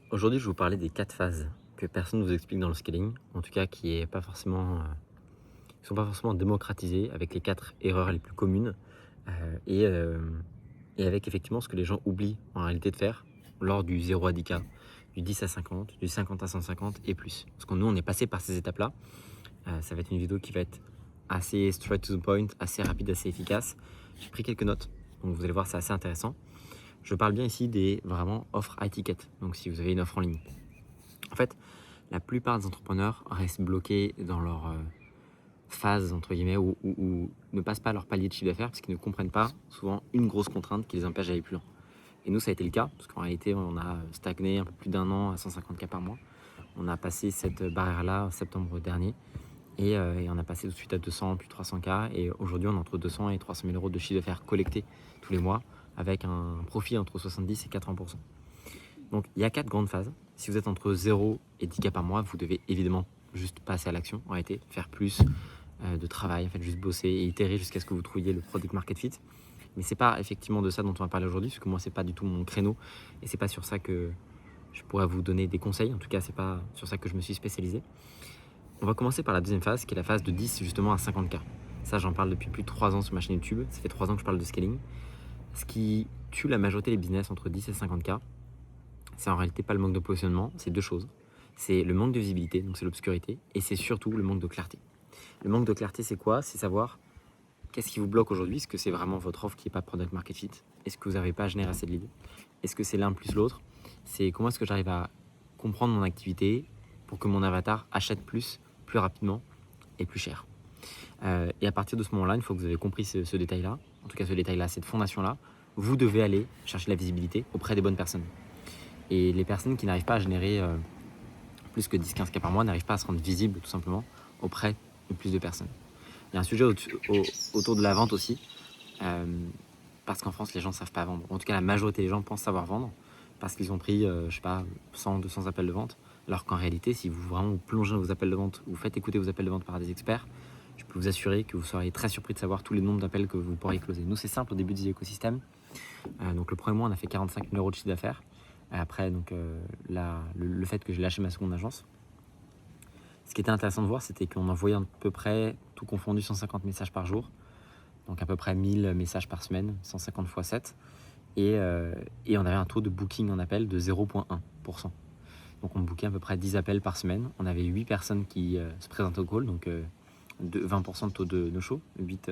Aujourd'hui, je vais vous parler des 4 phases que personne ne vous explique dans le scaling, en tout cas qui sont pas forcément démocratisées, avec les 4 erreurs les plus communes, heu et hem et avec effectivement ce que les gens oublient en réalité de faire lors du 0 à 10K, du 10 à 50, du 50 à 150 et plus. Parce que nous, on est passé par ces étapes-là. Ça va être une vidéo qui va être assez straight to the point, assez rapide, assez efficace. J'ai pris quelques notes, donc vous allez voir, c'est assez intéressant. Je parle bien ici des vraiment offres high ticket, donc si vous avez une offre en ligne. En fait, la plupart des entrepreneurs restent bloqués dans leur phase, entre guillemets, ou ne passent pas leur palier de chiffre d'affaires parce qu'ils ne comprennent pas souvent une grosse contrainte qui les empêche d'aller plus loin. Et nous, ça a été le cas, parce qu'en réalité, on a stagné un peu plus d'1 an à 150K par mois. On a passé cette barrière-là en septembre dernier et on a passé tout de suite à 200, puis 300K. Et aujourd'hui, on est entre 200 et 300 000 euros de chiffre d'affaires collecté tous les mois avec un profit entre 70 et 80%. Donc, il y a 4 grandes phases. Si vous êtes entre 0 et 10K par mois, vous devez évidemment juste passer à l'action, en réalité, faire plus de travail, en fait, juste bosser et itérer jusqu'à ce que vous trouviez le product market fit. Mais c'est pas effectivement de ça dont on va parler aujourd'hui, parce que moi, c'est pas du tout mon créneau et c'est pas sur ça que je pourrais vous donner des conseils. En tout cas, c'est pas sur ça que je me suis spécialisé. On va commencer par la deuxième phase, qui est la phase de 10 justement à 50K. Ça, j'en parle depuis plus de 3 ans sur ma chaîne YouTube. Ça fait 3 ans que je parle de scaling. Ce qui tue la majorité des business entre 10 et 50K, c'est en réalité pas le manque de positionnement, c'est deux choses. C'est le manque de visibilité, donc c'est l'obscurité, et c'est surtout le manque de clarté. Le manque de clarté, c'est quoi? C'est savoir qu'est-ce qui vous bloque aujourd'hui. Est-ce que c'est vraiment votre offre qui n'est pas product market fit? Est-ce que vous n'arrivez pas à générer assez de leads? Est-ce que c'est l'un plus l'autre? C'est comment est-ce que j'arrive à comprendre mon activité pour que mon avatar achète plus rapidement et plus cher. Et à partir de ce moment-là, une fois que vous avez compris ce détail-là, en tout cas ce détail-là, cette fondation-là, vous devez aller chercher la visibilité auprès des bonnes personnes. Et les personnes qui n'arrivent pas à générer plus que 10-15K par mois n'arrivent pas à se rendre visibles tout simplement auprès de plus de personnes. Il y a un sujet autour de la vente aussi, euh, parce qu'en France, les gens ne savent pas vendre. En tout cas, la majorité des gens pensent savoir vendre parce qu'ils ont pris, je sais pas, 100, 200 appels de vente. Alors qu'en réalité, si vous vraiment vous plongez dans vos appels de vente, vous faites écouter vos appels de vente par des experts, je peux vous assurer que vous seriez très surpris de savoir tous les nombres d'appels que vous pourriez closer. Nous, c'est simple au début de l'écosystème. Donc le premier mois, on a fait 45 000 euros de chiffre d'affaires. Après, donc, le fait que j'ai lâché ma seconde agence, ce qui était intéressant de voir, c'était qu'on envoyait à peu près, tout confondu, 150 messages par jour. Donc à peu près 1000 messages par semaine, 150 x 7. Et on avait un taux de booking en appel de 0,1%. Donc on bookait à peu près 10 appels par semaine. On avait 8 personnes qui se présentaient au call, donc 20% de taux de no-show, 8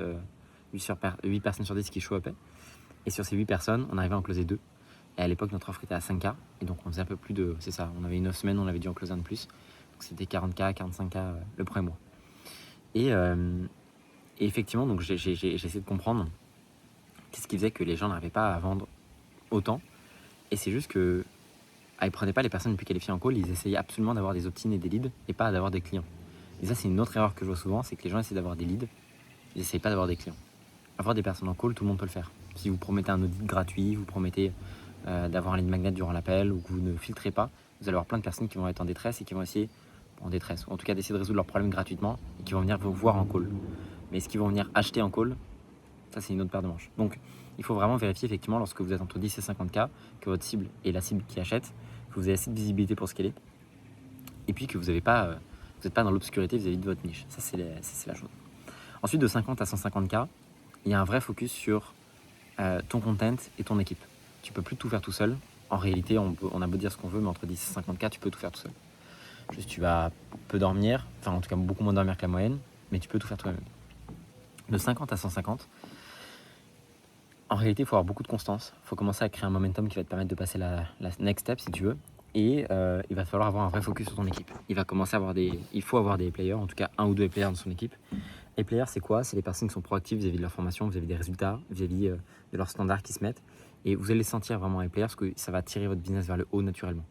personnes sur 10 qui show-upaient. Et sur ces 8 personnes, on arrivait à en closer 2. Et à l'époque, notre offre était à 5K. Et donc on faisait un peu plus de... C'est ça, on avait 9 semaines, on avait dû en closer un de plus. Donc c'était 40K, 45K le premier mois. Et effectivement, donc j'ai essayé de comprendre qu'est-ce qui faisait que les gens n'arrivaient pas à vendre autant. Et c'est juste que ils prenaient pas les personnes les plus qualifiées en call, ils essayaient absolument d'avoir des opt-in et des leads et pas d'avoir des clients. Et ça, c'est une autre erreur que je vois souvent, c'est que les gens essaient d'avoir des leads, ils essayent pas d'avoir des clients. Avoir des personnes en call, tout le monde peut le faire. Si vous promettez un audit gratuit, vous promettez d'avoir un lead magnet durant l'appel ou que vous ne filtrez pas, vous allez avoir plein de personnes qui vont être en détresse et qui vont essayer, en détresse, ou en tout cas d'essayer de résoudre leurs problèmes gratuitement et qui vont venir vous voir en call. Mais est-ce qu'ils vont venir acheter en call? Ça, c'est une autre paire de manches. Donc, il faut vraiment vérifier effectivement lorsque vous êtes entre 10 et 50K que votre cible est la cible qui achète, que vous avez assez de visibilité pour scaler et puis que vous n'êtes pas dans l'obscurité vis-à-vis de votre niche. Ça, c'est la chose. Ensuite, de 50 à 150K, il y a un vrai focus sur ton content et ton équipe. Tu peux plus tout faire tout seul. En réalité, on a beau dire ce qu'on veut, mais entre 10 et 50K, tu peux tout faire tout seul. Juste, tu vas peu dormir, enfin en tout cas beaucoup moins dormir que la moyenne, mais tu peux tout faire toi-même. De 50 à 150, en réalité, il faut avoir beaucoup de constance. Il faut commencer à créer un momentum qui va te permettre de passer la next step si tu veux. Et il va falloir avoir un vrai focus sur ton équipe. Il faut avoir des players, en tout cas un ou deux players dans son équipe. Les players, c'est quoi? C'est les personnes qui sont proactives vis-à-vis de leur formation, vis-à-vis des résultats, vis-à-vis de leurs standards qui se mettent. Et vous allez sentir vraiment les players parce que ça va tirer votre business vers le haut naturellement.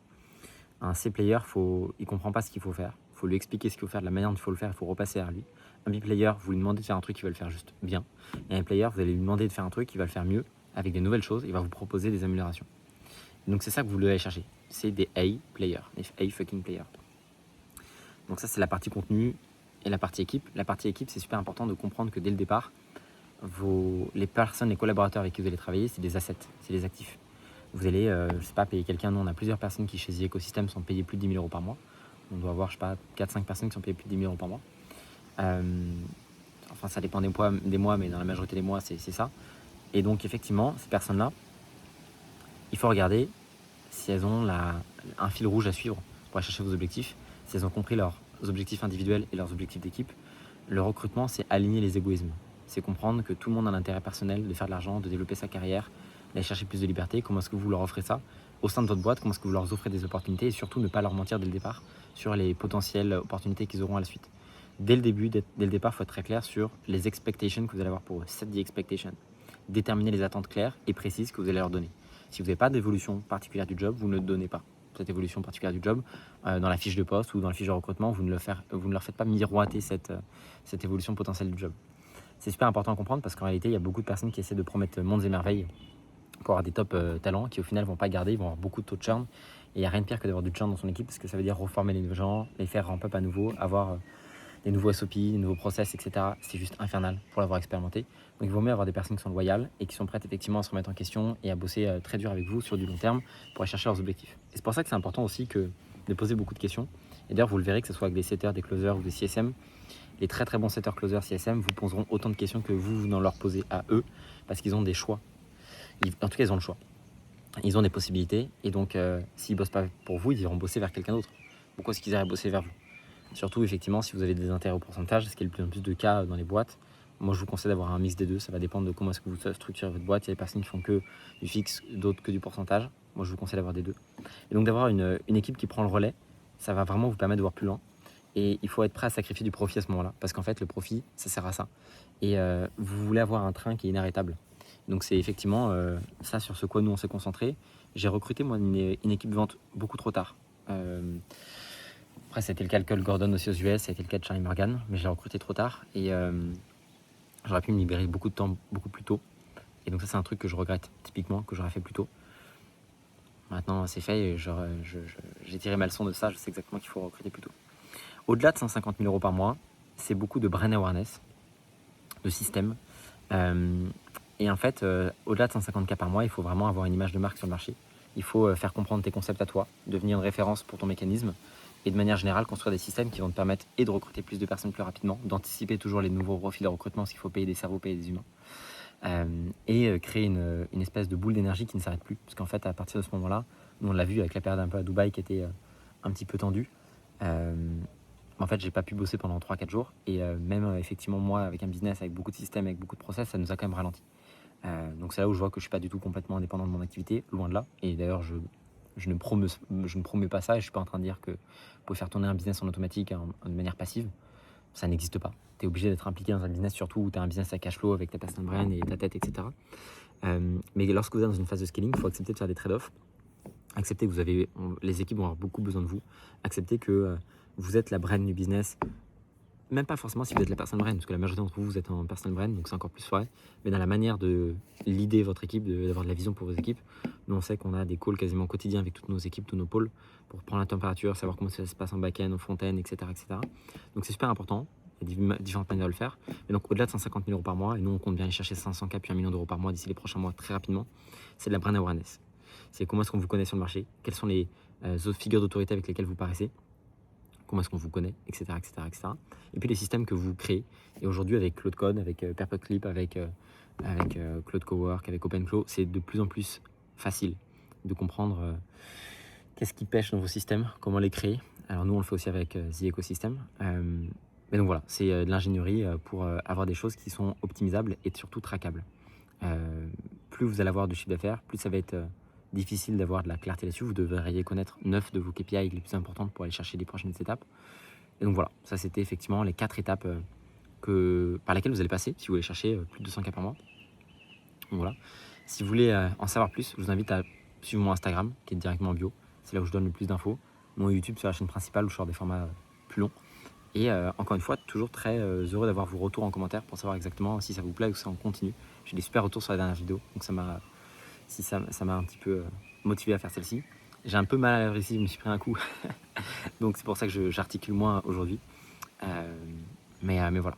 Un C-player, il ne comprend pas ce qu'il faut faire. Il faut lui expliquer ce qu'il faut faire, de la manière dont il faut le faire, il faut repasser à lui. Un B-player, vous lui demandez de faire un truc, il va le faire juste bien. Et un player, vous allez lui demander de faire un truc, il va le faire mieux, avec des nouvelles choses, il va vous proposer des améliorations. Donc c'est ça que vous devez aller chercher. C'est des A-players, des A-fucking players. Donc ça, c'est la partie contenu et la partie équipe. La partie équipe, c'est super important de comprendre que dès le départ, les personnes, les collaborateurs avec qui vous allez travailler, c'est des assets, c'est des actifs. Vous allez, je sais pas, payer quelqu'un. Nous, on a plusieurs personnes qui, chez The Ecosystem, sont payées plus de 10 000 euros par mois. On doit avoir, je sais pas, 4-5 personnes qui sont payées plus de 10 000 euros par mois. Enfin, ça dépend des mois, mais dans la majorité des mois, c'est ça. Et donc, effectivement, ces personnes-là, il faut regarder si elles ont un fil rouge à suivre pour aller chercher vos objectifs, si elles ont compris leurs objectifs individuels et leurs objectifs d'équipe. Le recrutement, c'est aligner les égoïsmes. C'est comprendre que tout le monde a un intérêt personnel de faire de l'argent, de développer sa carrière, d'aller chercher plus de liberté. Comment est-ce que vous leur offrez ça au sein de votre boîte? Comment est-ce que vous leur offrez des opportunités? Et surtout, ne pas leur mentir dès le départ sur les potentielles opportunités qu'ils auront à la suite. Dès le départ, il faut être très clair sur les expectations que vous allez avoir pour eux. Set the expectation. Déterminer les attentes claires et précises que vous allez leur donner. Si vous n'avez pas d'évolution particulière du job, vous ne donnez pas cette évolution particulière du job. Dans la fiche de poste ou dans la fiche de recrutement, vous ne leur faites pas miroiter cette évolution potentielle du job. C'est super important à comprendre parce qu'en réalité, il y a beaucoup de personnes qui essaient de promettre mondes et merveilles pour avoir des top talents qui au final ne vont pas garder, ils vont avoir beaucoup de taux de churn. Et il n'y a rien de pire que d'avoir du churn dans son équipe parce que ça veut dire reformer les gens, les faire ramp up à nouveau, avoir des nouveaux SOP, des nouveaux process, etc. C'est juste infernal pour l'avoir expérimenté. Donc il vaut mieux avoir des personnes qui sont loyales et qui sont prêtes effectivement à se remettre en question et à bosser très dur avec vous sur du long terme pour aller chercher leurs objectifs. Et c'est pour ça que c'est important aussi de poser beaucoup de questions. Et d'ailleurs, vous le verrez, que ce soit avec des setters, des closers ou des CSM, les très très bons setters, closers, CSM vous poseront autant de questions que vous n'en leur posez à eux parce qu'ils ont des choix. En tout cas, ils ont le choix. Ils ont des possibilités et donc s'ils ne bossent pas pour vous, ils iront bosser vers quelqu'un d'autre. Pourquoi est-ce qu'ils iraient bosser vers vous? Surtout, effectivement, si vous avez des intérêts au pourcentage, ce qui est le plus en plus de cas dans les boîtes. Moi, je vous conseille d'avoir un mix des deux. Ça va dépendre de comment est-ce que vous structurez votre boîte. Il y a des personnes qui font que du fixe, d'autres que du pourcentage. Moi, je vous conseille d'avoir des deux. Et donc, d'avoir une équipe qui prend le relais, ça va vraiment vous permettre de voir plus loin. Et il faut être prêt à sacrifier du profit à ce moment-là. Parce qu'en fait, le profit, ça sert à ça. Et vous voulez avoir un train qui est inarrêtable. Donc, c'est effectivement ça sur ce quoi nous, on s'est concentré. J'ai recruté, moi, une équipe vente beaucoup trop tard. Après, c'était le cas de Cole Gordon aussi aux US, ça a été le cas de Charlie Morgan, mais je l'ai recruté trop tard et j'aurais pu me libérer beaucoup de temps beaucoup plus tôt. Et donc ça, c'est un truc que je regrette typiquement, que j'aurais fait plus tôt. Maintenant, c'est fait et j'ai tiré ma leçon de ça, je sais exactement qu'il faut recruter plus tôt. Au-delà de 150 000 euros par mois, c'est beaucoup de brand awareness, de système. Et en fait, au-delà de 150K par mois, il faut vraiment avoir une image de marque sur le marché. Il faut faire comprendre tes concepts à toi, devenir une référence pour ton mécanisme. Et de manière générale, construire des systèmes qui vont te permettre et de recruter plus de personnes plus rapidement, d'anticiper toujours les nouveaux profils de recrutement, parce qu'il faut payer des cerveaux, payer des humains, et créer une espèce de boule d'énergie qui ne s'arrête plus. Parce qu'en fait, à partir de ce moment-là, nous on l'a vu avec la période un peu à Dubaï qui était un petit peu tendue. En fait, j'ai pas pu bosser pendant 3-4 jours. Et même effectivement, moi, avec un business, avec beaucoup de systèmes, avec beaucoup de process, ça nous a quand même ralenti. Donc c'est là où je vois que je suis pas du tout complètement indépendant de mon activité, loin de là. Et d'ailleurs, je ne promets pas ça et je suis pas en train de dire que vous pouvez faire tourner un business en automatique de manière passive. Ça n'existe pas. Tu es obligé d'être impliqué dans un business, surtout où tu as un business à cash flow avec ta personal brand et ta tête, etc. Mais lorsque vous êtes dans une phase de scaling, il faut accepter de faire des trade-offs. Accepter que les équipes vont avoir beaucoup besoin de vous. Accepter que vous êtes la brand du business. Même pas forcément si vous êtes la personal brand, parce que la majorité d'entre vous, vous êtes en personal brand, donc c'est encore plus vrai. Mais dans la manière de leader votre équipe, d'avoir de la vision pour vos équipes, nous on sait qu'on a des calls quasiment quotidiens avec toutes nos équipes, tous nos pôles, pour prendre la température, savoir comment ça se passe en back-end, en front-end, etc., etc. Donc c'est super important, il y a différentes manières de le faire. Mais donc au-delà de 150 000 euros par mois, et nous on compte bien aller chercher 500K puis 1 million d'euros par mois d'ici les prochains mois très rapidement, c'est de la brand awareness. C'est comment est-ce qu'on vous connaît sur le marché, quelles sont les autres figures d'autorité avec lesquelles vous paraissez, comment est-ce qu'on vous connaît, etc., etc., etc. Et puis les systèmes que vous créez. Et aujourd'hui, avec Cloud Code, avec Perpeclip, avec Cloud Cowork, avec OpenCloud, c'est de plus en plus facile de comprendre qu'est-ce qui pêche dans vos systèmes, comment les créer. Alors nous, on le fait aussi avec The Ecosystem. Mais donc voilà, c'est de l'ingénierie pour avoir des choses qui sont optimisables et surtout trackables. Plus vous allez avoir de chiffre d'affaires, plus ça va être difficile d'avoir de la clarté là-dessus. Vous devriez connaître 9 de vos KPI les plus importantes pour aller chercher les prochaines étapes. Et donc voilà, ça c'était effectivement les 4 étapes par lesquelles vous allez passer si vous voulez chercher plus de 200K par mois. Donc voilà. Si vous voulez en savoir plus, je vous invite à suivre mon Instagram qui est directement en bio. C'est là où je donne le plus d'infos. Mon YouTube sur la chaîne principale où je sors des formats plus longs. Et encore une fois, toujours très heureux d'avoir vos retours en commentaire pour savoir exactement si ça vous plaît ou si on continue. J'ai des super retours sur la dernière vidéo, donc ça m'a un petit peu motivé à faire celle-ci. J'ai un peu mal à la ici, je me suis pris un coup, donc c'est pour ça que j'articule moins aujourd'hui. Mais voilà.